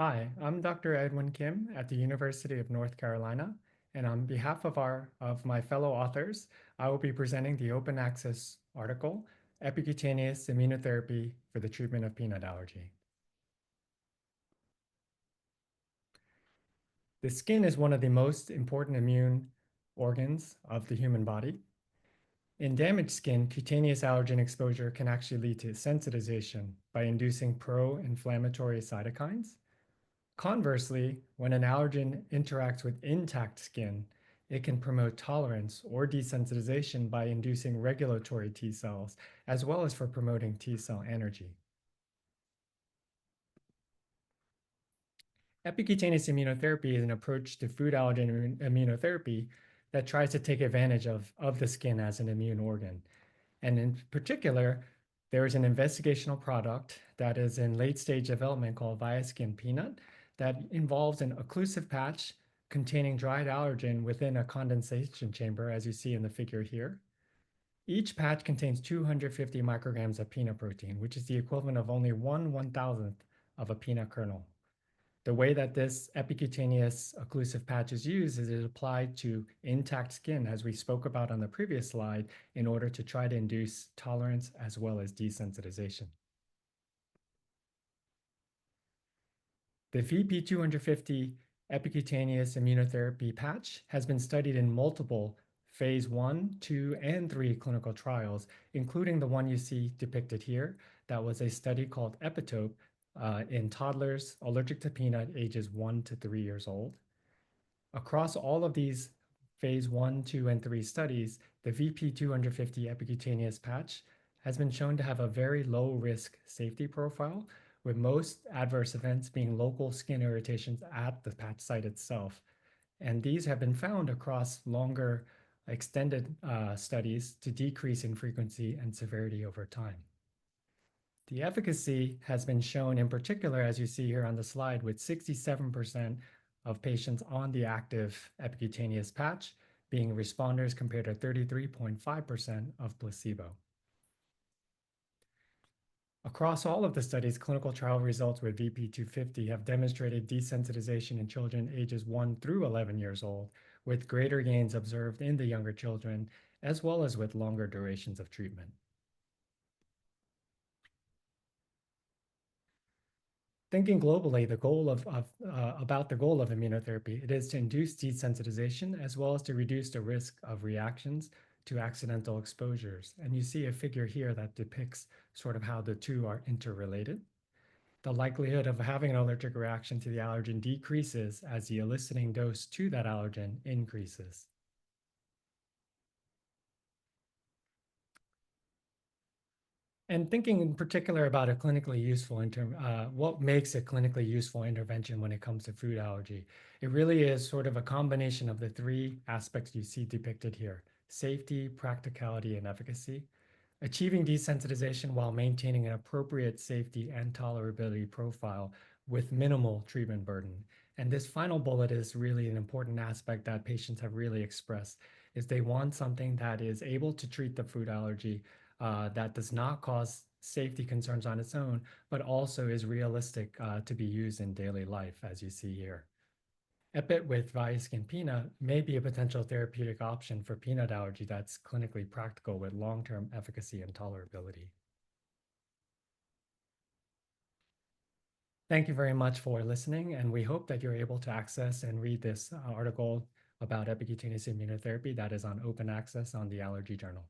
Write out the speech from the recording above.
Hi, I'm Dr. Edwin Kim at the University of North Carolina, and on behalf of my fellow authors, I will be presenting the open access article, Epicutaneous Immunotherapy for the Treatment of Peanut Allergy. The skin is one of the most important immune organs of the human body. In damaged skin, cutaneous allergen exposure can actually lead to sensitization by inducing pro-inflammatory cytokines. Conversely, when an allergen interacts with intact skin, it can promote tolerance or desensitization by inducing regulatory T cells, as well as for promoting T cell energy. Epicutaneous immunotherapy is an approach to food allergen immunotherapy that tries to take advantage of the skin as an immune organ. And in particular, there is an investigational product that is in late stage development called ViaSkin Peanut that involves an occlusive patch containing dried allergen within a condensation chamber, as you see in the figure here. Each patch contains 250 micrograms of peanut protein, which is the equivalent of only 1/1000th of a peanut kernel. The way that this epicutaneous occlusive patch is used is it is applied to intact skin, as we spoke about on the previous slide, in order to try to induce tolerance as well as desensitization. The VP250 epicutaneous immunotherapy patch has been studied in multiple phase 1, 2, and 3 clinical trials, including the one you see depicted here. That was a study called Epitope in toddlers allergic to peanut ages 1 to 3 years old. Across all of these phase 1, 2, and 3 studies, the VP250 epicutaneous patch has been shown to have a very low risk safety profile, with most adverse events being local skin irritations at the patch site itself. And these have been found across longer extended studies to decrease in frequency and severity over time. The efficacy has been shown in particular, as you see here on the slide, with 67% of patients on the active epicutaneous patch being responders compared to 33.5% of placebo. Across all of the studies, clinical trial results with VP250 have demonstrated desensitization in children ages 1 through 11 years old, with greater gains observed in the younger children, as well as with longer durations of treatment. Thinking globally, the goal about the goal of immunotherapy, it is to induce desensitization as well as to reduce the risk of reactions to accidental exposures. And you see a figure here that depicts sort of how the two are interrelated. The likelihood of having an allergic reaction to the allergen decreases as the eliciting dose to that allergen increases. And thinking in particular about a clinically useful what makes a clinically useful intervention when it comes to food allergy, it really is sort of a combination of the three aspects you see depicted here: safety, practicality, and efficacy. Achieving desensitization while maintaining an appropriate safety and tolerability profile with minimal treatment burden. And this final bullet is really an important aspect that patients have really expressed, is they want something that is able to treat the food allergy, that does not cause safety concerns on its own, but also is realistic to be used in daily life, as you see here. Epit with ViaSkin Peanut may be a potential therapeutic option for peanut allergy that's clinically practical with long-term efficacy and tolerability. Thank you very much for listening, and we hope that you're able to access and read this article about epicutaneous immunotherapy that is on open access on the Allergy Journal.